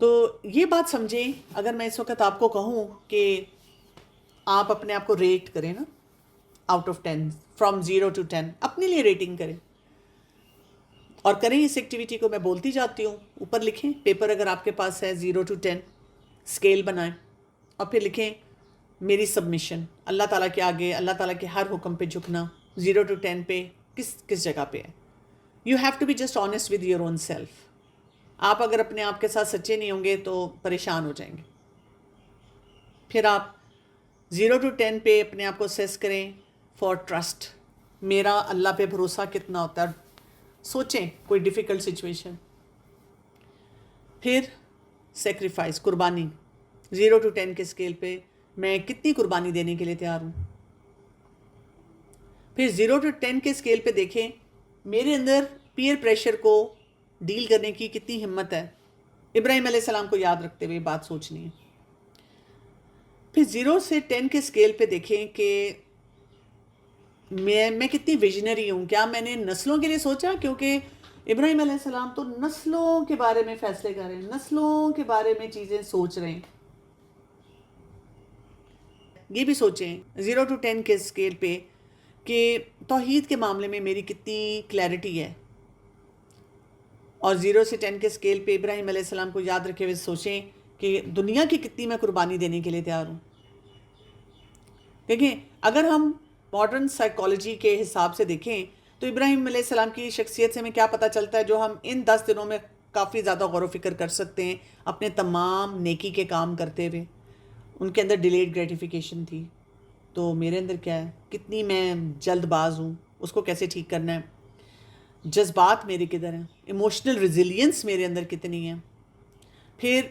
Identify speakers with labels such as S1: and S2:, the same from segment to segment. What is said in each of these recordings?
S1: تو یہ بات سمجھیں، اگر میں اس وقت آپ کو کہوں کہ آپ اپنے آپ کو ریٹ کریں نا، آؤٹ آف 10، فرام 0 to 10 اپنے لیے ریٹنگ کریں اور کریں اس ایکٹیویٹی کو. میں بولتی جاتی ہوں، اوپر لکھیں پیپر اگر آپ کے پاس ہے 0 to 10 اسکیل بنائیں اور پھر لکھیں میری سبمیشن اللہ تعالیٰ کے آگے، اللہ تعالیٰ کے ہر حکم پہ جھکنا 0 to 10 پہ کس جگہ پہ ہے. You have to be just honest with your own self. آپ اگر اپنے آپ کے ساتھ سچے نہیں ہوں گے تو پریشان ہو جائیں گے. پھر آپ 0 to 10 پہ اپنے آپ کو اسیس کریں فار ٹرسٹ. میرا اللہ پہ بھروسہ کتنا ہوتا ہے. سوچیں کوئی ڈیفیکلٹ سچویشن. پھر سیکریفائس، قربانی. 0 to 10 کے اسکیل پہ میں کتنی قربانی دینے کے لیے تیار ہوں. پھر 0 to 10 کے اسکیل پہ دیکھیں میرے اندر پیئر پریشر کو ڈیل کرنے کی کتنی ہمت ہے. ابراہیم علیہ السلام کو یاد رکھتے ہوئے بات سوچنی ہے. پھر 0 سے 10 کے اسکیل پہ دیکھیں کہ میں کتنی ویژنری ہوں. کیا میں نے نسلوں کے لیے سوچا؟ کیونکہ ابراہیم علیہ السلام تو نسلوں کے بارے میں فیصلے کر رہے ہیں، نسلوں کے بارے میں چیزیں سوچ رہے ہیں. یہ بھی سوچیں 0 to 10 کے اسکیل پہ کہ توحید کے معاملے میں میری کتنی کلیئرٹی ہے. اور 0 سے 10 کے اسکیل پہ ابراہیم علیہ السلام کو یاد رکھے ہوئے سوچیں کہ دنیا کی کتنی میں قربانی دینے کے لیے تیار ہوں. دیکھیں اگر ہم ماڈرن سائیکالوجی کے حساب سے دیکھیں تو ابراہیم علیہ السلام کی شخصیت سے ہمیں کیا پتہ چلتا ہے جو ہم ان 10 دنوں میں کافی زیادہ غور و فکر کر سکتے ہیں اپنے تمام نیکی کے کام کرتے ہوئے. ان کے اندر ڈیلیڈ گریٹیفیکیشن تھی. تو میرے اندر کیا ہے، کتنی میں جلد باز ہوں، اس کو کیسے ٹھیک کرنا ہے. جذبات میرے کدھر ہیں، ایموشنل ریزیلینس میرے اندر کتنی ہے. پھر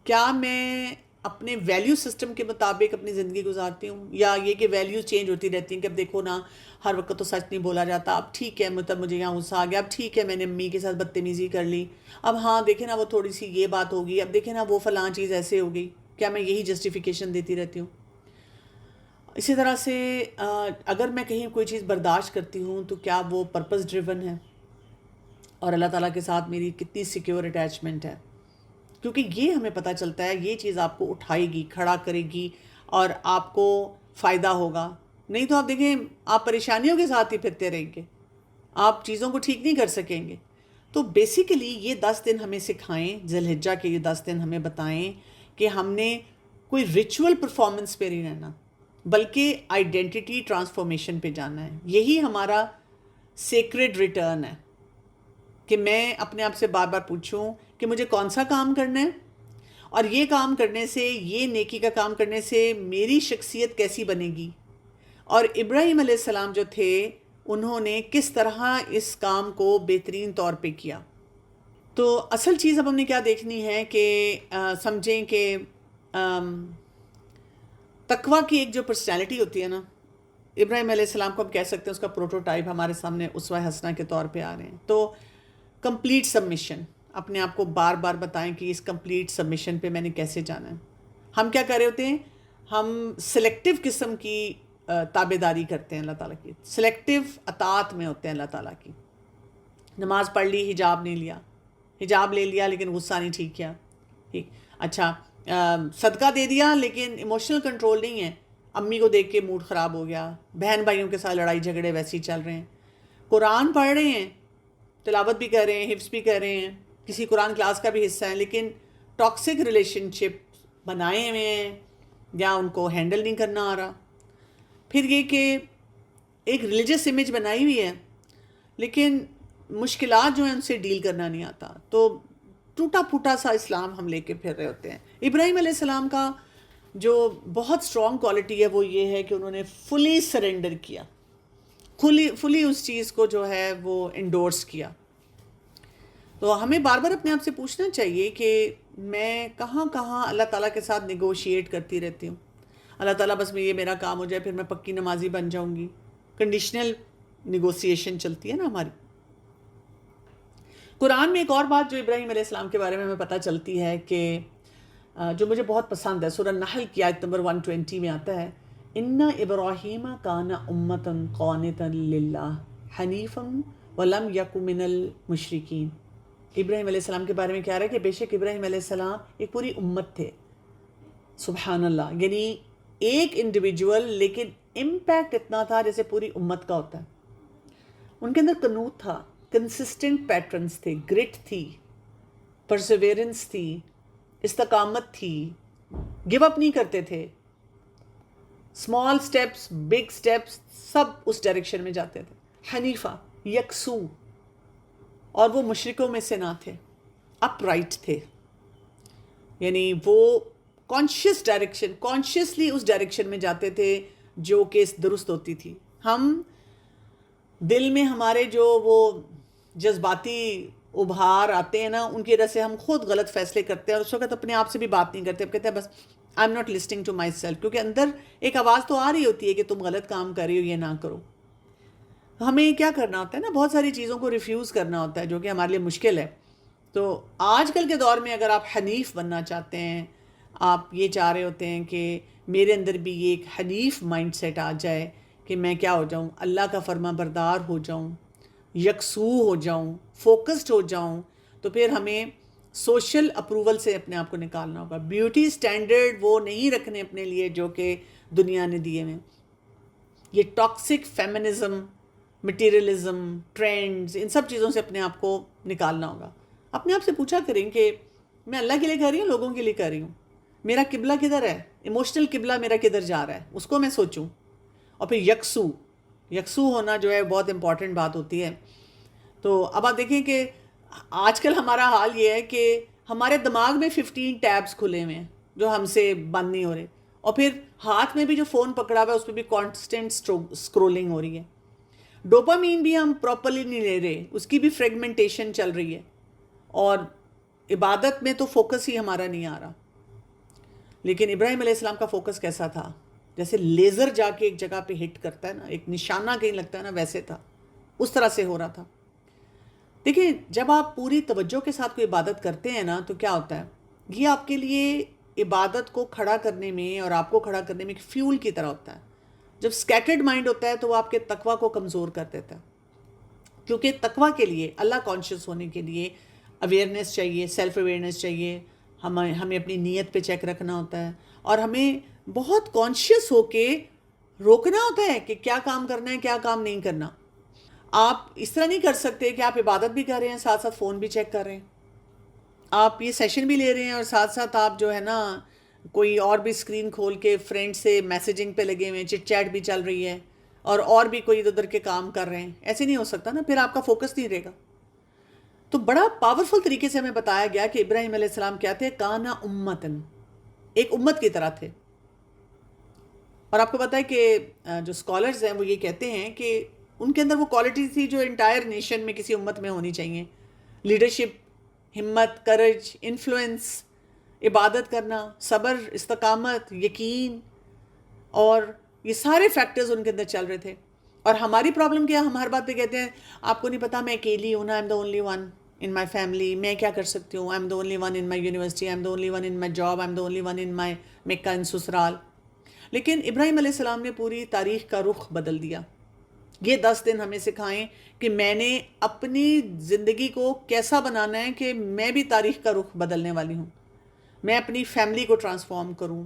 S1: کیا میں اپنے ویلیو سسٹم کے مطابق اپنی زندگی گزارتی ہوں، یا یہ کہ ویلیوز چینج ہوتی رہتی ہیں کہ اب دیکھو نا ہر وقت تو سچ نہیں بولا جاتا. اب ٹھیک ہے مطلب مجھے یہاں غصہ آ گیا، اب ٹھیک ہے میں نے امی کے ساتھ بدتمیزی کر لی، اب ہاں دیکھیں نا وہ تھوڑی سی یہ بات ہوگی، اب دیکھیں نا وہ فلاں چیز ایسے ہو گئی. کیا میں یہی جسٹیفیکیشن دیتی رہتی ہوں؟ اسی طرح سے اگر میں کہیں کوئی چیز برداشت کرتی ہوں تو کیا وہ پرپس ڈریون ہے، اور اللہ تعالیٰ کے ساتھ میری کتنی سیکیور اٹیچمنٹ ہے. کیونکہ یہ ہمیں پتہ چلتا ہے یہ چیز آپ کو اٹھائے گی، کھڑا کرے گی اور آپ کو فائدہ ہوگا. نہیں تو آپ دیکھیں آپ پریشانیوں کے ساتھ ہی پھرتے رہیں گے، آپ چیزوں کو ٹھیک نہیں کر سکیں گے. تو بیسیکلی یہ 10 دن ہمیں سکھائیں، ذی الحجہ کے یہ 10 دن ہمیں بتائیں کہ ہم نے کوئی ریچول پرفارمنس پہ نہیں رہنا بلکہ آئیڈینٹی ٹرانسفارمیشن پہ جانا ہے. یہی ہمارا سیکریڈ ریٹرن ہے کہ میں اپنے آپ سے بار بار پوچھوں کہ مجھے کون سا کام کرنا ہے، اور یہ کام کرنے سے، یہ نیکی کا کام کرنے سے میری شخصیت کیسی بنے گی. اور ابراہیم علیہ السلام جو تھے انہوں نے کس طرح اس کام کو بہترین طور پہ کیا. تو اصل چیز اب ہم نے کیا دیکھنی ہے کہ سمجھیں کہ تقویٰ کی ایک جو پرسنالٹی ہوتی ہے نا، ابراہیم علیہ السلام کو ہم کہہ سکتے ہیں اس کا پروٹوٹائپ ہمارے سامنے اسوہ حسنہ کے طور پہ آ رہے ہیں. تو کمپلیٹ سبمیشن، اپنے آپ کو بار بار بتائیں کہ اس کمپلیٹ سبمیشن پہ میں نے کیسے جانا ہے. ہم کیا کر رہے ہوتے ہیں، ہم سلیکٹیو قسم کی تابع داری کرتے ہیں اللہ تعالیٰ کی، سلیکٹیو اطاعت میں ہوتے ہیں اللہ تعالیٰ کی. نماز پڑھ لی، حجاب نہیں لیا، حجاب لے لیا لیکن غصہ نہیں ٹھیک کیا. ٹھیک اچھا، صدقہ دے دیا لیکن ایموشنل کنٹرول نہیں ہے، امی کو دیکھ کے موڈ خراب ہو گیا، بہن بھائیوں کے ساتھ لڑائی جھگڑے ویسے ہی چل رہے ہیں. قرآن پڑھ رہے ہیں، تلاوت بھی کر رہے ہیں، حفظ بھی کر رہے ہیں، کسی قرآن کلاس کا بھی حصہ ہیں، لیکن ٹاکسک ریلیشن شپ بنائے ہوئے ہیں یا ان کو ہینڈل نہیں کرنا آ رہا. پھر یہ کہ ایک ریلیجس امیج بنائی ہوئی ہے لیکن مشکلات جو ہیں ان سے ڈیل کرنا نہیں آتا. تو ٹوٹا پھوٹا سا اسلام ہم لے کے پھر رہے ہوتے ہیں. ابراہیم علیہ السلام کا جو بہت اسٹرانگ کوالٹی ہے وہ یہ ہے کہ انہوں نے فلی سرنڈر کیا، فلی اس چیز کو جو ہے وہ انڈورس کیا. تو ہمیں بار بار اپنے آپ سے پوچھنا چاہیے کہ میں کہاں کہاں اللہ تعالیٰ کے ساتھ نیگوشیٹ کرتی رہتی ہوں. اللہ تعالیٰ بس میں یہ میرا کام ہو جائے پھر میں پکی نمازی بن جاؤں گی. کنڈیشنل نیگوسیشن چلتی ہے نا ہماری. قرآن میں ایک اور بات جو ابراہیم علیہ السلام کے بارے میں ہمیں پتہ چلتی ہے کہ جو مجھے بہت پسند ہے، سورہ نحل کی آیت نمبر 120 میں آتا ہے، ان ابراہیم کان امۃ قانتا للہ حنیفا ولم یک من المشرکین. ابراہیم علیہ السلام کے بارے میں کیا رہا ہے کہ بے شک ابراہیم علیہ السلام ایک پوری امت تھے. سبحان اللہ. یعنی ایک انڈیویجول لیکن امپیکٹ اتنا تھا جیسے پوری امت کا ہوتا ہے. ان کے اندر قنوت تھا, کنسسٹنٹ پیٹرنز تھے, گرٹ تھی, پرسیویرنس تھی, استقامت تھی, گیو اپ نہیں کرتے تھے. اسمال اسٹیپس, بگ اسٹیپس, سب اس ڈائریکشن میں جاتے تھے. حنیفہ, یکسو, اور وہ مشرکوں میں سے نہ تھے, اپ رائٹ تھے. یعنی وہ کانشیس ڈائریکشن, کانشیسلی اس ڈائریکشن میں جاتے تھے جو کہ درست ہوتی تھی. ہم دل میں ہمارے جو وہ جذباتی ابھار آتے ہیں نا, ان کی وجہ سے ہم خود غلط فیصلے کرتے ہیں, اور اس وقت اپنے آپ سے بھی بات نہیں کرتے. اب کہتے ہیں بس I am not listening to my self, کیونکہ اندر ایک آواز تو آ رہی ہوتی ہے کہ تم غلط کام کر رہی ہو, یہ نہ کرو. ہمیں کیا کرنا ہوتا ہے نا, بہت ساری چیزوں کو ریفیوز کرنا ہوتا ہے جو کہ ہمارے لیے مشکل ہے. تو آج کل کے دور میں اگر آپ حنیف بننا چاہتے ہیں, آپ یہ چاہ رہے ہوتے ہیں کہ میرے اندر بھی یہ ایک حنیف مائنڈ سیٹ آ جائے کہ میں کیا ہو جاؤں, اللہ کا فرما بردار ہو جاؤں, یکسو ہو جاؤں, فوکسڈ ہو جاؤں, تو پھر ہمیں سوشل اپروول سے اپنے آپ کو نکالنا ہوگا. بیوٹی سٹینڈرڈ وہ نہیں رکھنے اپنے لیے جو کہ دنیا نے دیے ہوئے. یہ ٹاکسک فیمنزم, مٹیریلزم, ٹرینڈز, ان سب چیزوں سے اپنے آپ کو نکالنا ہوگا. اپنے آپ سے پوچھا کریں کہ میں اللہ کے لیے کر رہی ہوں, لوگوں کے لیے کر رہی ہوں, میرا قبلہ کدھر ہے, ایموشنل قبلہ میرا کدھر جا رہا ہے, اس کو میں سوچوں. اور پھر یکسو ہونا جو ہے بہت امپورٹنٹ بات ہوتی ہے. تو اب آپ دیکھیں کہ آج کل ہمارا حال یہ ہے کہ ہمارے دماغ میں 15 ٹیبز کھلے ہوئے ہیں جو ہم سے بند نہیں ہو رہے, اور پھر ہاتھ میں بھی جو فون پکڑا ہوا ہے اس پہ بھی کانسٹنٹ اسکرولنگ ہو رہی ہے. ڈوپامین بھی ہم پراپرلی نہیں لے رہے, اس کی بھی فریگمنٹیشن چل رہی ہے, اور عبادت میں تو فوکس ہی ہمارا نہیں آ رہا. لیکن ابراہیم علیہ السلام کا فوکس کیسا تھا, جیسے لیزر جا کے ایک جگہ پہ ہٹ کرتا ہے نا, ایک نشانہ کہیں لگتا ہے نا, ویسے تھا, اس طرح سے ہو رہا تھا. دیکھیں جب آپ پوری توجہ کے ساتھ کوئی عبادت کرتے ہیں نا, تو کیا ہوتا ہے, یہ آپ کے لیے عبادت کو کھڑا کرنے میں اور آپ کو کھڑا کرنے میں ایک فیول کی طرح ہوتا ہے. جب سکیٹرڈ مائنڈ ہوتا ہے تو وہ آپ کے تقوی کو کمزور کر دیتا ہے, کیونکہ تقوی کے لیے, اللہ کانشیس ہونے کے لیے اویئرنیس چاہیے, سیلف اویئرنیس چاہیے. ہمیں اپنی نیت پہ چیک رکھنا ہوتا ہے, اور ہمیں بہت کانشیس ہو کے روکنا ہوتا ہے کہ کیا کام کرنا ہے, کیا کام نہیں کرنا. آپ اس طرح نہیں کر سکتے کہ آپ عبادت بھی کر رہے ہیں, ساتھ ساتھ فون بھی چیک کر رہے ہیں, آپ یہ سیشن بھی لے رہے ہیں, اور ساتھ ساتھ آپ جو ہے نا کوئی اور بھی اسکرین کھول کے فرینڈ سے میسیجنگ پہ لگے ہوئے ہیں, چٹ چیٹ بھی چل رہی ہے, اور بھی کوئی ادھر کے کام کر رہے ہیں. ایسے نہیں ہو سکتا نا, پھر آپ کا فوکس نہیں رہے گا. تو بڑا پاورفل طریقے سے ہمیں بتایا گیا کہ ابراہیم علیہ السلام کیا تھے, کانا امتن, ایک امت کی طرح تھے. اور آپ کو پتہ ہے کہ جو اسکالرز ہیں وہ یہ کہتے ہیں کہ ان کے اندر وہ کوالٹی تھی جو انٹائر نیشن میں کسی امت میں ہونی چاہیے. لیڈرشپ, ہمت, کرج, انفلوئنس, عبادت کرنا, صبر, استقامت, یقین, اور یہ سارے فیکٹرز ان کے اندر چل رہے تھے. اور ہماری پرابلم کیا, ہم ہر بات پہ کہتے ہیں آپ کو نہیں پتا میں اکیلی ہوں نا, I am the only one in my family, میں کیا کر سکتی ہوں, I am the only one in my university, I am the only one in my job, I am the only one in my میکہ in سسرال. لیکن ابراہیم علیہ السلام نے پوری تاریخ کا رخ بدل دیا. یہ 10 دن ہمیں سکھائیں کہ میں نے اپنی زندگی کو کیسا بنانا ہے کہ میں بھی تاریخ کا رخ بدلنے والی ہوں, میں اپنی فیملی کو ٹرانسفارم کروں,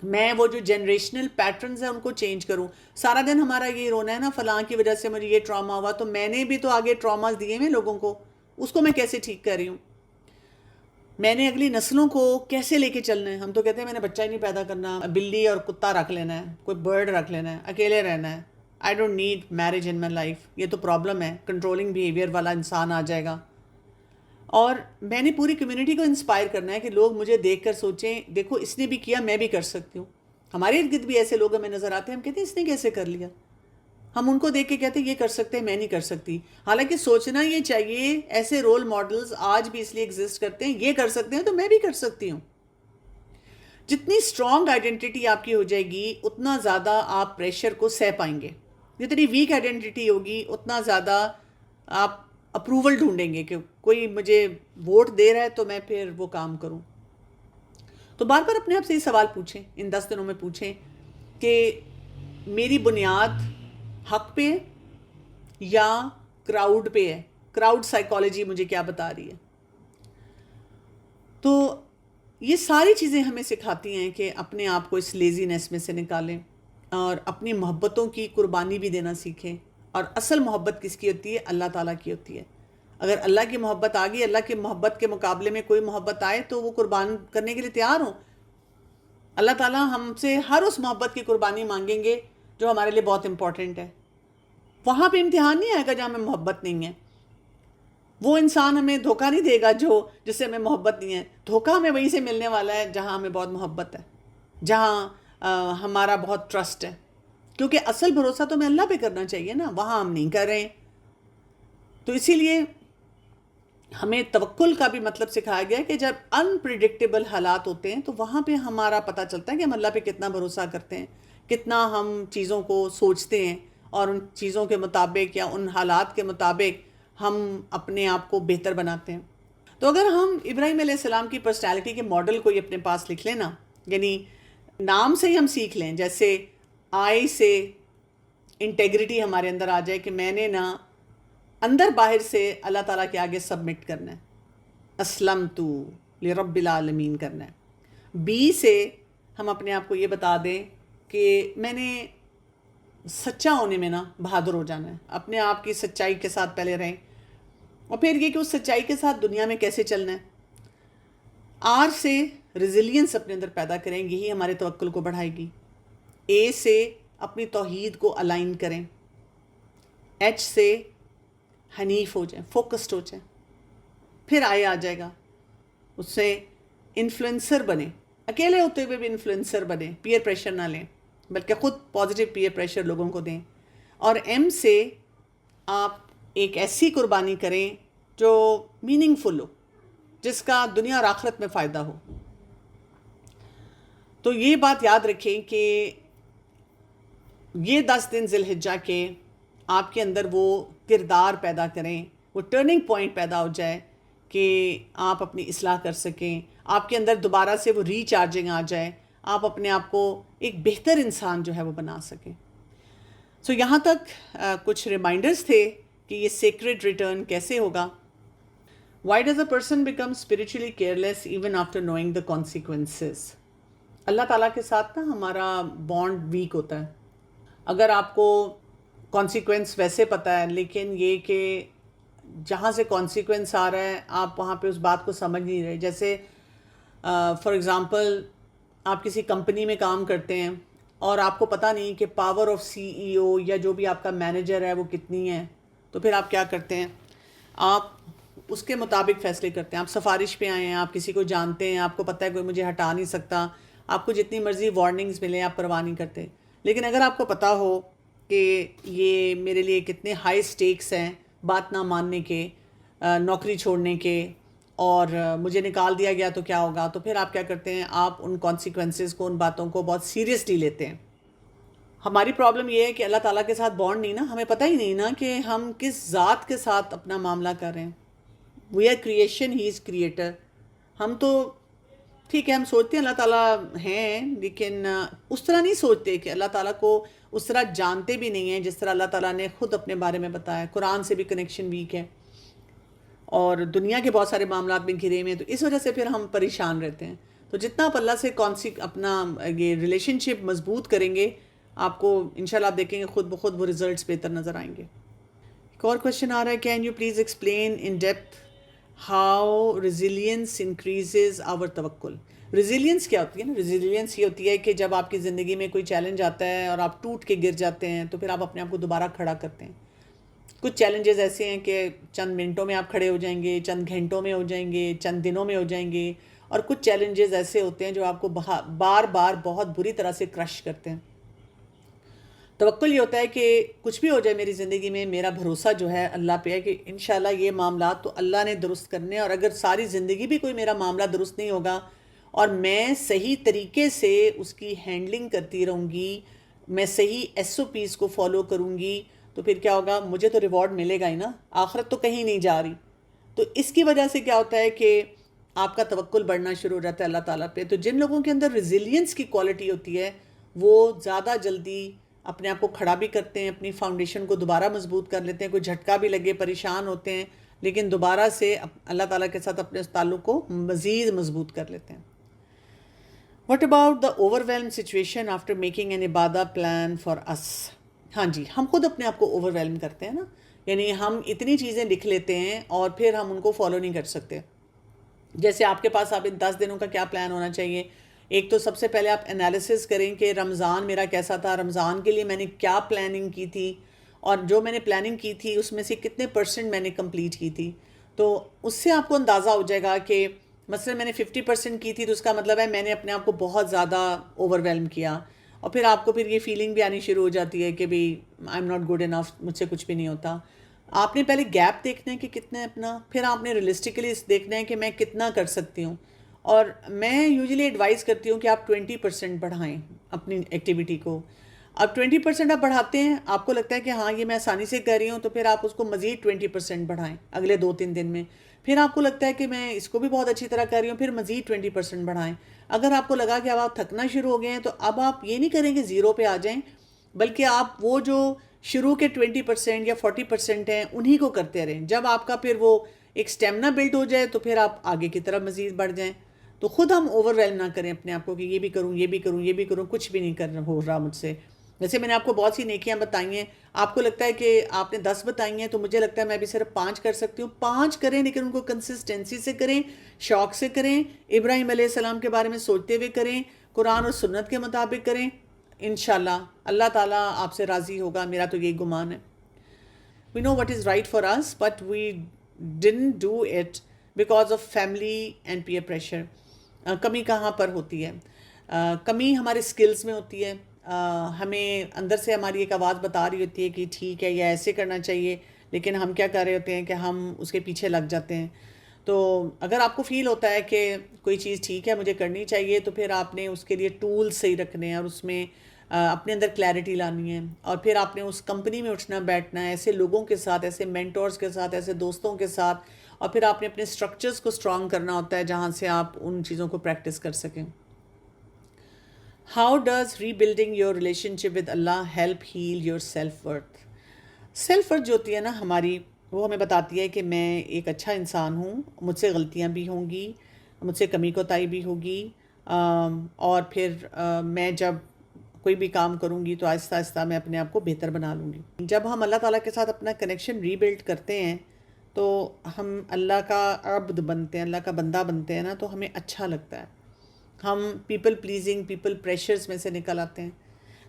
S1: میں وہ جو جنریشنل پیٹرنز ہیں ان کو چینج کروں. سارا دن ہمارا یہ رونا ہے نا, فلاں کی وجہ سے مجھے یہ ٹراما ہوا, تو میں نے بھی تو آگے ٹراماز دیے ہیں لوگوں کو, اس کو میں کیسے ٹھیک کر رہی ہوں, میں نے اگلی نسلوں کو کیسے لے کے چلنا ہے. ہم تو کہتے ہیں میں نے بچہ ہی نہیں پیدا کرنا, بلی اور کتا رکھ لینا ہے, کوئی برڈ رکھ لینا ہے, اکیلے رہنا ہے, I don't need marriage in my life. یہ تو پرابلم ہے, کنٹرولنگ بیہیویئر والا انسان آ جائے گا. اور میں نے پوری کمیونٹی کو انسپائر کرنا ہے کہ لوگ مجھے دیکھ کر سوچیں دیکھو اس نے بھی کیا, میں بھی کر سکتی ہوں. ہمارے ارد گرد بھی ایسے لوگ ہمیں نظر آتے ہیں, ہم کہتے ہیں اس نے کیسے کر لیا. ہم ان کو دیکھ کے کہتے ہیں یہ کر سکتے ہیں, میں نہیں کر سکتی. حالانکہ سوچنا یہ چاہیے, ایسے رول ماڈلز آج بھی اس لیے ایگزسٹ کرتے ہیں, یہ کر سکتے ہیں تو میں بھی کر سکتی ہوں. جتنی اسٹرانگ آئیڈینٹی آپ کی ہو جائے گی اتنا زیادہ آپ پریشر کو سہ پائیں گے. جتنی ویک آئیڈینٹی ہوگی اتنا زیادہ آپ اپروول ڈھونڈیں گے کہ کوئی مجھے ووٹ دے رہا ہے تو میں پھر وہ کام کروں. تو بار بار اپنے آپ سے یہ سوال پوچھیں, ان 10 دنوں میں پوچھیں کہ میری بنیاد حق پہ یا کراؤڈ پہ ہے, کراؤڈ سائیکالوجی مجھے کیا بتا رہی ہے. تو یہ ساری چیزیں ہمیں سکھاتی ہیں کہ اپنے آپ کو اس لیزینس میں سے نکالیں اور اپنی محبتوں کی قربانی بھی دینا سیکھیں. اور اصل محبت کس کی ہوتی ہے؟ اللہ تعالیٰ کی ہوتی ہے. اگر اللہ کی محبت آ گئی، اللہ کی محبت کے مقابلے میں کوئی محبت آئے تو وہ قربان کرنے کے لیے تیار ہوں. اللہ تعالیٰ ہم سے ہر اس محبت کی قربانی مانگیں گے جو ہمارے لیے بہت امپورٹنٹ ہے. وہاں پہ امتحان نہیں آئے گا جہاں ہمیں محبت نہیں ہے. وہ انسان ہمیں دھوکہ نہیں دے گا جس سے ہمیں محبت نہیں ہے. دھوکہ ہمیں وہیں سے ملنے والا ہے جہاں ہمیں بہت محبت ہے، جہاں ہمارا بہت ٹرسٹ ہے. کیونکہ اصل بھروسہ تو ہمیں اللہ پہ کرنا چاہیے نا، وہاں ہم نہیں کر رہے ہیں. تو اسی لیے ہمیں توکل کا بھی مطلب سکھایا گیا کہ جب انپریڈکٹیبل حالات ہوتے ہیں تو وہاں پہ ہمارا پتہ چلتا ہے کہ ہم اللہ پہ کتنا بھروسہ کرتے ہیں، کتنا ہم چیزوں کو سوچتے ہیں اور ان چیزوں کے مطابق یا ان حالات کے مطابق ہم اپنے آپ کو بہتر بناتے ہیں. تو اگر ہم ابراہیم علیہ السلام کی پرسنالٹی کے ماڈل کو اپنے پاس لکھ لیں نا، یعنی نام سے ہی ہم سیکھ لیں، جیسے آئی سے انٹیگریٹی ہمارے اندر آ جائے کہ میں نے نا اندر باہر سے اللہ تعالیٰ کے آگے سبمٹ کرنا ہے، اسلمتو لرب العالمین کرنا ہے. بی سے ہم اپنے آپ کو یہ بتا دیں کہ میں نے سچا ہونے میں نا بہادر ہو جانا ہے، اپنے آپ کی سچائی کے ساتھ پہلے رہیں، اور پھر یہ کہ اس سچائی کے ساتھ دنیا میں کیسے چلنا ہے. آر سے ریزیلینس اپنے اندر پیدا کریں، یہی ہمارے توکل کو بڑھائے گی. اے سے اپنی توحید کو الائن کریں. ایچ سے حنیف ہو جائیں، فوکسڈ ہو جائیں. پھر آ جائے گا اس سے انفلوئنسر بنے، اکیلے ہوتے ہوئے بھی انفلوئنسر بنے، پیئر پریشر نہ لیں بلکہ خود پازیٹیو پیئر پریشر لوگوں کو دیں. اور ایم سے آپ ایک ایسی قربانی کریں جو میننگ فل ہو، جس کا دنیا اور آخرت میں فائدہ ہو. تو یہ بات یاد رکھیں کہ یہ 10 دن ذی الحجہ کے آپ کے اندر وہ کردار پیدا کریں، وہ ٹرننگ پوائنٹ پیدا ہو جائے کہ آپ اپنی اصلاح کر سکیں، آپ کے اندر دوبارہ سے وہ ریچارجنگ آ جائے، آپ اپنے آپ کو ایک بہتر انسان جو ہے وہ بنا سکیں. سو یہاں تک کچھ ریمائنڈرز تھے کہ یہ سیکریڈ ریٹرن کیسے ہوگا. Why does a person become spiritually careless even after knowing the consequences. اللہ تعالیٰ کے ساتھ نا ہمارا بانڈ ویک ہوتا ہے. اگر آپ کو کانسیکوینس ویسے پتہ ہے، لیکن یہ کہ جہاں سے کانسیکوینس آ رہا ہے آپ وہاں پہ اس بات کو سمجھ نہیں رہے. جیسے فار ایگزامپل آپ کسی کمپنی میں کام کرتے ہیں اور آپ کو پتہ نہیں کہ پاور آف سی ای او یا جو بھی آپ کا مینیجر ہے وہ کتنی ہے. تو پھر آپ کیا کرتے ہیں؟ آپ اس کے مطابق فیصلے کرتے ہیں. آپ سفارش پہ آئے ہیں، آپ کسی کو جانتے ہیں، آپ کو پتہ ہے کوئی مجھے ہٹا نہیں سکتا، آپ کو جتنی مرضی وارننگز ملیں آپ پرواہ نہیں کرتے. لیکن اگر آپ کو پتہ ہو کہ یہ میرے لیے کتنے ہائی سٹیکس ہیں بات نہ ماننے کے، نوکری چھوڑنے کے، اور مجھے نکال دیا گیا تو کیا ہوگا، تو پھر آپ کیا کرتے ہیں؟ آپ ان کانسیکوینسز کو، ان باتوں کو بہت سیریسلی لیتے ہیں. ہماری پرابلم یہ ہے کہ اللہ تعالیٰ کے ساتھ بانڈ نہیں نا، ہمیں پتہ ہی نہیں نا کہ ہم کس ذات کے ساتھ اپنا معاملہ کر رہے ہیں. We are creation, he is creator. ہم تو ٹھیک ہے، ہم سوچتے ہیں اللہ تعالیٰ ہیں، لیکن اس طرح نہیں سوچتے کہ اللہ تعالیٰ کو اس طرح جانتے بھی نہیں ہیں جس طرح اللہ تعالیٰ نے خود اپنے بارے میں بتایا. قرآن سے بھی کنیکشن ویک ہے اور دنیا کے بہت سارے معاملات میں گھرے ہوئے ہیں، تو اس وجہ سے پھر ہم پریشان رہتے ہیں. تو جتنا آپ اللہ سے اپنا یہ ریلیشن شپ مضبوط کریں گے، آپ کو انشاءاللہ آپ دیکھیں گے خود بخود وہ ریزلٹس بہتر نظر آئیں گے. ایک اور کوشچن آ رہا ہے، can you please explain in depth how resilience increases our توکل. ریزیلینس کیا ہوتی ہے نا؟ ریزیلینس یہ ہوتی ہے کہ جب آپ کی زندگی میں کوئی چیلنج آتا ہے اور آپ ٹوٹ کے گر جاتے ہیں تو پھر آپ اپنے آپ کو دوبارہ کھڑا کرتے ہیں. کچھ چیلنجز ایسے ہیں کہ چند منٹوں میں آپ کھڑے ہو جائیں گے، چند گھنٹوں میں ہو جائیں گے، چند دنوں میں ہو جائیں گے، اور کچھ چیلنجز ایسے ہوتے ہیں جو آپ کو بار بار بہت بری طرح سے کرش کرتے ہیں. توکل یہ ہوتا ہے کہ کچھ بھی ہو جائے میری زندگی میں، میرا بھروسہ جو ہے اللہ پہ ہے کہ انشاءاللہ یہ معاملات تو اللہ نے درست کرنے ہیں، اور اگر ساری زندگی بھی کوئی میرا معاملہ درست نہیں ہوگا اور میں صحیح طریقے سے اس کی ہینڈلنگ کرتی رہوں گی، میں صحیح ایس او پیز کو فالو کروں گی، تو پھر کیا ہوگا؟ مجھے تو ریوارڈ ملے گا ہی نا، آخرت تو کہیں نہیں جا رہی. تو اس کی وجہ سے کیا ہوتا ہے کہ آپ کا توکل بڑھنا شروع ہو جاتا ہے اللہ تعالیٰ پہ. تو جن لوگوں کے اندر ریزیلینس کی کوالٹی ہوتی ہے وہ زیادہ جلدی اپنے آپ کو کھڑا بھی کرتے ہیں، اپنی فاؤنڈیشن کو دوبارہ مضبوط کر لیتے ہیں. کوئی جھٹکا بھی لگے، پریشان ہوتے ہیں لیکن دوبارہ سے اللہ تعالیٰ کے ساتھ اپنے اس تعلق کو مزید مضبوط کر لیتے ہیں. What about the overwhelmed situation after making an ibadah plan for us؟ ہاں جی، ہم خود اپنے آپ کو اوور ویلم کرتے ہیں نا، یعنی ہم اتنی چیزیں لکھ لیتے ہیں اور پھر ہم ان کو فالو نہیں کر سکتے. جیسے آپ کے پاس آپ ان 10 دنوں کا کیا پلان ہونا چاہیے. ایک تو سب سے پہلے آپ انالیسس کریں کہ رمضان میرا کیسا تھا، رمضان کے لیے میں نے کیا پلاننگ کی تھی، اور جو میں نے پلاننگ کی تھی اس میں سے کتنے پرسنٹ میں نے کمپلیٹ کی تھی. تو اس سے آپ کو اندازہ ہو جائے گا کہ مثلا میں نے 50% کی تھی تو اس کا مطلب ہے میں نے اپنے آپ کو بہت زیادہ اوور ویلم کیا. اور پھر آپ کو پھر یہ فیلنگ بھی آنی شروع ہو جاتی ہے کہ بھئی آئی ایم ناٹ گڈ انف، مجھ سے کچھ بھی نہیں ہوتا. آپ نے پہلے گیپ دیکھنا ہے کہ کتنا ہے اپنا، پھر آپ نے ریئلسٹکلی دیکھنا ہے کہ میں کتنا کر سکتی ہوں. اور میں یوزلی ایڈوائز کرتی ہوں کہ آپ 20% بڑھائیں اپنی ایکٹیویٹی کو. اب 20% آپ بڑھاتے ہیں، آپ کو لگتا ہے کہ ہاں یہ میں آسانی سے کر رہی ہوں، تو پھر آپ اس کو مزید 20% بڑھائیں اگلے 2-3 دن میں. پھر آپ کو لگتا ہے کہ میں اس کو بھی بہت اچھی طرح کر رہی ہوں، پھر مزید 20% بڑھائیں. اگر آپ کو لگا کہ اب آپ تھکنا شروع ہو گئے ہیں تو اب آپ یہ نہیں کریں کہ 0 پہ آ جائیں، بلکہ آپ وہ جو شروع کے 20% یا 40% ہیں انہی کو کرتے رہیں. جب آپ کا پھر وہ ایک سٹیمنا بلڈ ہو جائے تو پھر آپ آگے کی طرف مزید بڑھ جائیں. تو خود ہم اوور ویلم نہ کریں اپنے آپ کو کہ یہ بھی کروں یہ بھی کروں یہ بھی کروں، کچھ بھی نہیں کر ہو رہا مجھ سے. جیسے میں نے آپ کو بہت سی نیکیاں بتائی ہیں، آپ کو لگتا ہے کہ آپ نے 10 بتائی ہیں تو مجھے لگتا ہے میں بھی صرف 5 کر سکتی ہوں. 5 کریں لیکن ان کو کنسسٹنسی سے کریں، شوق سے کریں، ابراہیم علیہ السلام کے بارے میں سوچتے ہوئے کریں، قرآن اور سنت کے مطابق کریں. انشاءاللہ اللہ تعالیٰ آپ سے راضی ہوگا، میرا تو یہی گمان ہے. We know what is right for us, but we didn't do it because of family and peer pressure. کمی کہاں پر ہوتی ہے؟ کمی ہمارے سکلز میں ہوتی ہے. ہمیں اندر سے ہماری ایک آواز بتا رہی ہوتی ہے کہ ٹھیک ہے یہ ایسے کرنا چاہیے، لیکن ہم کیا کر رہے ہوتے ہیں کہ ہم اس کے پیچھے لگ جاتے ہیں. تو اگر آپ کو فیل ہوتا ہے کہ کوئی چیز ٹھیک ہے مجھے کرنی چاہیے، تو پھر آپ نے اس کے لیے ٹولز صحیح رکھنے ہیں اور اس میں اپنے اندر کلیئرٹی لانی ہے. اور پھر آپ نے اس کمپنی میں اٹھنا بیٹھنا ہے، ایسے لوگوں کے ساتھ، ایسے مینٹورز کے ساتھ، ایسے دوستوں کے ساتھ. اور پھر آپ نے اپنے سٹرکچرز کو اسٹرانگ کرنا ہوتا ہے جہاں سے آپ ان چیزوں کو پریکٹس کر سکیں. How does rebuilding your relationship with Allah help heal your self worth? Self worth جو ہوتی ہے نا ہماری، وہ ہمیں بتاتی ہے کہ میں ایک اچھا انسان ہوں، مجھ سے غلطیاں بھی ہوں گی، مجھ سے کمی کوتاہی بھی ہوگی. اور پھر میں جب کوئی بھی کام کروں گی تو آہستہ آہستہ میں اپنے آپ کو بہتر بنا لوں گی. جب ہم اللہ تعالیٰ کے ساتھ اپنا کنیکشن ری بلڈ کرتے ہیں تو ہم اللہ کا عبد بنتے ہیں، اللہ کا بندہ بنتے ہیں نا، تو ہمیں اچھا لگتا ہے. ہم پیپل پلیزنگ، پیپل پریشرز میں سے نکل آتے ہیں.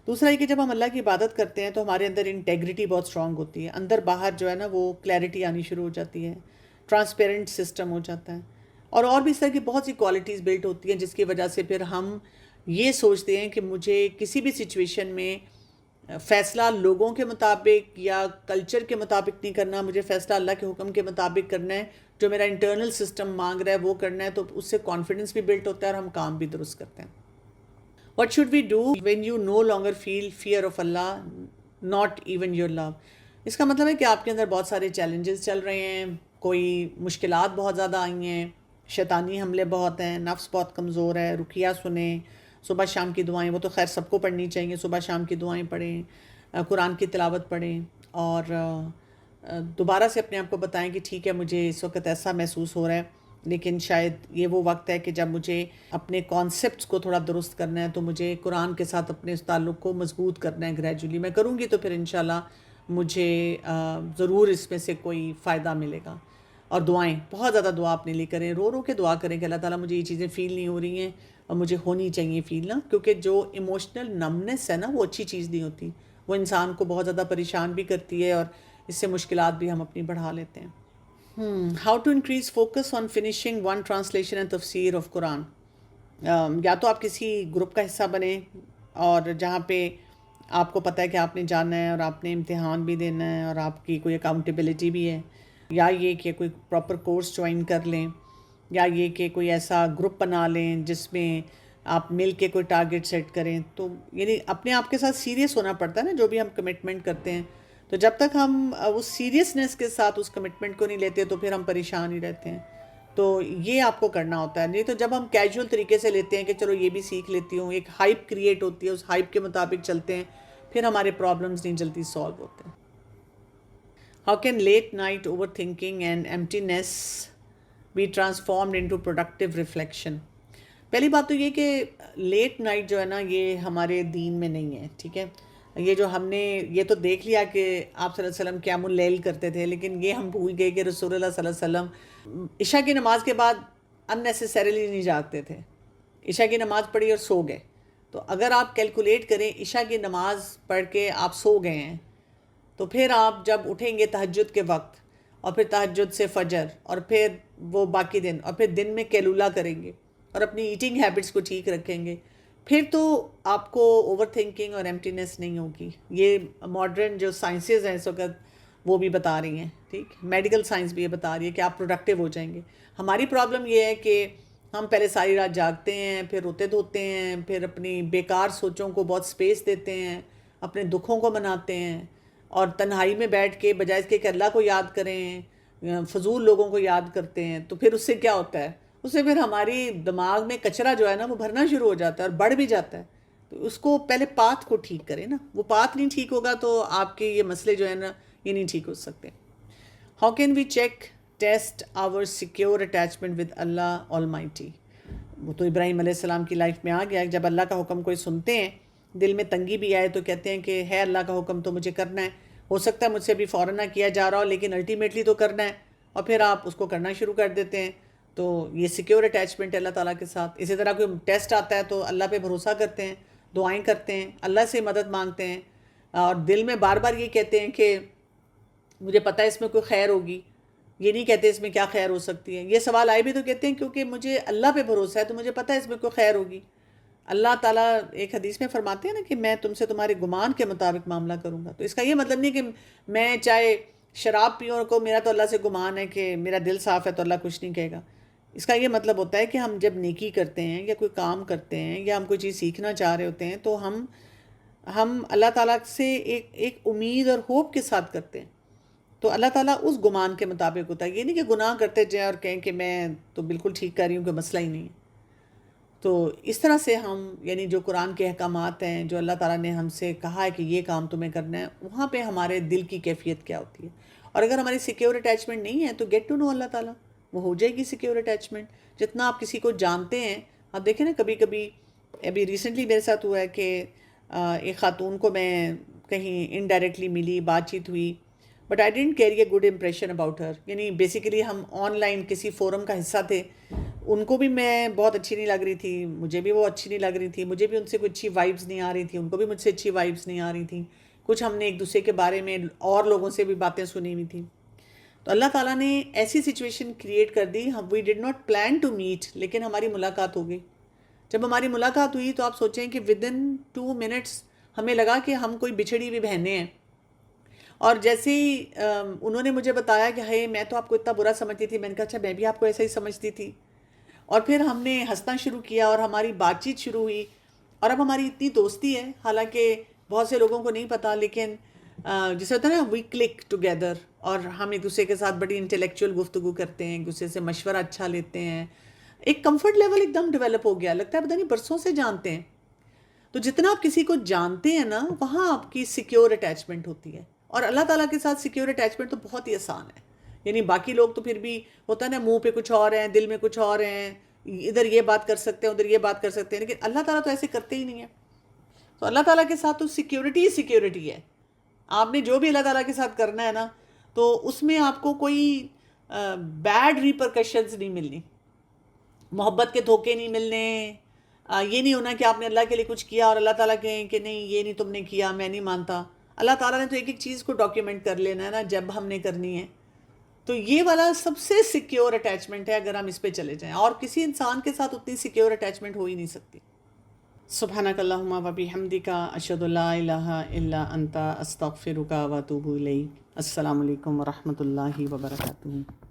S1: دوسرا یہ کہ جب ہم اللہ کی عبادت کرتے ہیں تو ہمارے اندر انٹیگریٹی بہت اسٹرانگ ہوتی ہے، اندر باہر جو ہے نا وہ کلیئرٹی آنی شروع ہو جاتی ہے، ٹرانسپیرنٹ سسٹم ہو جاتا ہے. اور بھی اس طرح کی بہت سی کوالٹیز بلڈ ہوتی ہیں جس کی وجہ سے پھر ہم یہ سوچتے ہیں کہ مجھے کسی بھی سچویشن میں فیصلہ لوگوں کے مطابق یا کلچر کے مطابق نہیں کرنا، مجھے فیصلہ اللہ کے حکم کے مطابق کرنا ہے. جو میرا انٹرنل سسٹم مانگ رہا ہے وہ کرنا ہے، تو اس سے کانفیڈنس بھی بلڈ ہوتا ہے اور ہم کام بھی درست کرتے ہیں. What should we do when you no longer feel fear of Allah, not even your love؟ اس کا مطلب ہے کہ آپ کے اندر بہت سارے چیلنجز چل رہے ہیں، کوئی مشکلات بہت زیادہ آئی ہیں، شیطانی حملے بہت ہیں، نفس بہت کمزور ہے. رقیہ سنیں، صبح شام کی دعائیں، وہ تو خیر سب کو پڑھنی چاہیے، صبح شام کی دعائیں پڑھیں، قرآن کی تلاوت پڑھیں. اور دوبارہ سے اپنے آپ کو بتائیں کہ ٹھیک ہے مجھے اس وقت ایسا محسوس ہو رہا ہے، لیکن شاید یہ وہ وقت ہے کہ جب مجھے اپنے کانسیپٹس کو تھوڑا درست کرنا ہے، تو مجھے قرآن کے ساتھ اپنے اس تعلق کو مضبوط کرنا ہے. گریجولی میں کروں گی تو پھر انشاءاللہ مجھے ضرور اس میں سے کوئی فائدہ ملے گا. اور دعائیں، بہت زیادہ دعا اپنے لیے کریں، رو رو کے دعا کریں کہ اللہ تعالیٰ مجھے یہ چیزیں فیل نہیں ہو رہی ہیں اور مجھے ہونی چاہیے فیل نا. کیونکہ جو ایموشنل نمنس ہے نا وہ اچھی چیز نہیں ہوتی، وہ انسان کو بہت زیادہ پریشان بھی کرتی ہے اور اس سے مشکلات بھی ہم اپنی بڑھا لیتے ہیں. How to increase focus on finishing one translation and tafsir of Quran? یا تو آپ کسی گروپ کا حصہ بنیں اور جہاں پہ آپ کو پتہ ہے کہ آپ نے جانا ہے اور آپ نے امتحان بھی دینا ہے اور آپ کی کوئی اکاؤنٹیبلٹی بھی ہے، یا یہ کہ کوئی پراپر کورس جوائن کر لیں، یا یہ کہ کوئی ایسا گروپ بنا لیں جس میں آپ مل کے کوئی ٹارگٹ سیٹ کریں. تو یعنی اپنے آپ کے ساتھ سیریس ہونا پڑتا ہے نا جو بھی ہم کمٹمنٹ کرتے ہیں. تو جب تک ہم اس سیریسنس کے ساتھ اس کمٹمنٹ کو نہیں لیتے تو پھر ہم پریشان ہی رہتے ہیں. تو یہ آپ کو کرنا ہوتا ہے. نہیں تو جب ہم کیجول طریقے سے لیتے ہیں کہ چلو یہ بھی سیکھ لیتی ہوں، ایک ہائپ کریٹ ہوتی ہے، اس ہائپ کے مطابق چلتے ہیں، پھر ہمارے پرابلمز نہیں جلدی سالو ہوتے ہیں. How can late night overthinking and emptiness be transformed into productive reflection? پہلی بات تو یہ کہ لیٹ نائٹ جو ہے نا یہ ہمارے دین میں نہیں ہے، ٹھیک ہے. یہ جو ہم نے یہ تو دیکھ لیا کہ آپ صلی اللہ علیہ وسلم قیام اللیل کرتے تھے، لیکن یہ ہم بھول گئے کہ رسول اللہ صلی اللہ علیہ وسلم عشاء کی نماز کے بعد اننیسیسریلی نہیں جاگتے تھے. عشاء کی نماز پڑھی اور سو گئے. تو اگر آپ کیلکولیٹ کریں عشاء کی نماز پڑھ کے آپ سو گئے ہیں تو پھر آپ جب اٹھیں گے تہجد کے وقت اور پھر تہجد سے فجر اور پھر وہ باقی دن اور پھر دن میں کیلولا کریں گے اور اپنی ایٹنگ ہیبٹس کو ٹھیک رکھیں گے، پھر تو آپ کو اوور تھنکنگ اور ایمٹینس نہیں ہوگی. یہ ماڈرن جو سائنسز ہیں اس وقت وہ بھی بتا رہی ہیں، ٹھیک، میڈیکل سائنس بھی یہ بتا رہی ہے کہ آپ پروڈکٹیو ہو جائیں گے. ہماری پرابلم یہ ہے کہ ہم پہلے ساری رات جاگتے ہیں، پھر روتے دھوتے ہیں، پھر اپنی بیکار سوچوں کو بہت سپیس دیتے ہیں، اپنے دکھوں کو مناتے ہیں، اور تنہائی میں بیٹھ کے بجائے اس کے کہ اللہ کو یاد کریں فضول لوگوں کو یاد کرتے ہیں. تو پھر اس سے کیا ہوتا ہے، اس سے پھر ہماری دماغ میں کچرا جو ہے نا وہ بھرنا شروع ہو جاتا ہے اور بڑھ بھی جاتا ہے. تو اس کو پہلے پاتھ کو ٹھیک کریں نا، وہ پاتھ نہیں ٹھیک ہوگا تو آپ کے یہ مسئلے جو ہے نا یہ نہیں ٹھیک ہو سکتے. How can we check test our secure attachment with Allah almighty? وہ تو ابراہیم علیہ السلام کی لائف میں آ گیا. جب اللہ کا حکم کوئی سنتے ہیں، دل میں تنگی بھی آئے تو کہتے ہیں کہ ہے اللہ کا حکم تو مجھے کرنا ہے. ہو سکتا ہے مجھ سے بھی فوراً نہ کیا جا رہا ہو لیکن الٹیمیٹلی تو کرنا ہے، اور پھر آپ اس کو کرنا شروع کر دیتے ہیں. تو یہ سیکیور اٹیچمنٹ ہے اللہ تعالیٰ کے ساتھ. اسی طرح کوئی ٹیسٹ آتا ہے تو اللہ پہ بھروسہ کرتے ہیں، دعائیں کرتے ہیں، اللہ سے مدد مانگتے ہیں، اور دل میں بار بار یہ کہتے ہیں کہ مجھے پتہ ہے اس میں کوئی خیر ہوگی. یہ نہیں کہتے اس میں کیا خیر ہو سکتی ہے. یہ سوال آئے بھی تو کہتے ہیں کیونکہ مجھے اللہ پہ بھروسہ ہے تو مجھے پتہ ہے اس میں کوئی خیر ہوگی. اللہ تعالیٰ ایک حدیث میں فرماتے ہیں نا کہ میں تم سے تمہارے گمان کے مطابق معاملہ کروں گا. تو اس کا یہ مطلب نہیں کہ میں چاہے شراب پیوں کو میرا تو اللہ سے گمان ہے کہ میرا دل صاف ہے تو اللہ کچھ نہیں کہے گا. اس کا یہ مطلب ہوتا ہے کہ ہم جب نیکی کرتے ہیں یا کوئی کام کرتے ہیں یا ہم کوئی چیز سیکھنا چاہ رہے ہوتے ہیں تو ہم اللہ تعالیٰ سے ایک امید اور ہوپ کے ساتھ کرتے ہیں. تو اللہ تعالیٰ اس گمان کے مطابق ہوتا ہے. یہ نہیں کہ گناہ کرتے جائیں اور کہیں کہ میں تو بالکل ٹھیک کر رہی ہوں، کوئی مسئلہ ہی نہیں ہے. تو اس طرح سے ہم یعنی جو قرآن کے احکامات ہیں، جو اللہ تعالیٰ نے ہم سے کہا ہے کہ یہ کام تمہیں کرنا ہے، وہاں پہ ہمارے دل کی کیفیت کیا ہوتی ہے. اور اگر ہماری سیکیور اٹیچمنٹ نہیں ہے تو گیٹ ٹو نو اللہ تعالیٰ، وہ ہو جائے گی سیکیور اٹیچمنٹ. جتنا آپ کسی کو جانتے ہیں، آپ دیکھیں نا کبھی کبھی ابھی ریسنٹلی میرے ساتھ ہوا ہے کہ ایک خاتون کو میں کہیں انڈائریکٹلی ملی، بات چیت ہوئی، but I didn't carry a good impression about her. یعنی بیسیکلی ہم آن لائن کسی فورم کا حصہ تھے، ان کو بھی میں بہت اچھی نہیں لگ رہی تھی، مجھے بھی وہ اچھی نہیں لگ رہی تھی، مجھے بھی ان سے کوئی اچھی وائبز نہیں آ رہی تھی، ان کو بھی مجھ سے اچھی وائبز نہیں آ رہی تھیں. کچھ ہم نے ایک دوسرے کے بارے میں اور لوگوں سے بھی باتیں سنی ہوئی تھیں. تو اللہ تعالیٰ نے ایسی سچویشن کریٹ کر دی، we did not plan to meet, لیکن ہماری ملاقات ہو گئی. جب ہماری ملاقات ہوئی تو آپ سوچیں کہ ود ان 2 منٹس ہمیں لگا کہ ہم کوئی بچھڑی ہوئی بہنیں ہیں. اور جیسے ہی انہوں نے مجھے بتایا کہ ہے میں تو آپ کو اتنا برا سمجھتی تھی، میں نے کہا اچھا میں بھی آپ کو ایسا ہی سمجھتی تھی. اور پھر ہم نے ہنسنا شروع کیا اور ہماری بات چیت شروع ہوئی، اور اب ہماری اتنی دوستی ہے. حالانکہ بہت سے لوگوں کو نہیں پتہ، لیکن جسے ہوتا ہے نا وی کلک ٹوگیدر، اور ہم ایک دوسرے کے ساتھ بڑی انٹلیکچوئل گفتگو کرتے ہیں، ایک دوسرے سے مشورہ اچھا لیتے ہیں. ایک کمفرٹ لیول ایک دم ڈیولپ ہو گیا، لگتا ہے پتہ نہیں برسوں سے جانتے ہیں. تو جتنا آپ کسی کو جانتے ہیں نا وہاں آپ کی سیکیور اٹیچمنٹ ہوتی ہے. اور اللہ تعالیٰ کے ساتھ سیکیور اٹیچمنٹ تو بہت ہی آسان ہے. یعنی باقی لوگ تو پھر بھی ہوتا ہے نا منہ پہ کچھ اور ہیں، دل میں کچھ اور ہیں، ادھر یہ بات کر سکتے ہیں ادھر یہ بات کر سکتے ہیں، لیکن اللہ تعالیٰ تو ایسے کرتے ہی نہیں ہیں. تو اللہ تعالیٰ کے ساتھ تو سیکیورٹی ہی سیکیورٹی ہے. آپ نے جو بھی اللہ تعالیٰ کے ساتھ کرنا ہے نا تو اس میں آپ کو کوئی بیڈ ریپرکشنز نہیں ملنی، محبت کے دھوکے نہیں ملنے. یہ نہیں ہونا کہ آپ نے اللہ کے لیے کچھ کیا اور اللہ تعالیٰ کہیں کہ نہیں یہ نہیں تم نے کیا، میں نہیں مانتا. اللہ تعالیٰ نے تو ایک ایک چیز کو ڈاکیومنٹ کر لینا ہے نا جب ہم نے کرنی ہے. تو یہ والا سب سے سیکیور اٹیچمنٹ ہے اگر ہم اس پہ چلے جائیں، اور کسی انسان کے ساتھ اتنی سیکیور اٹیچمنٹ ہو ہی نہیں سکتی. سبحانک اللہم و بحمدک، اشہد ان لا الہ الا انت، استغفرک و اتوب الیک. السلام علیکم ورحمۃ اللہ وبرکاتہ.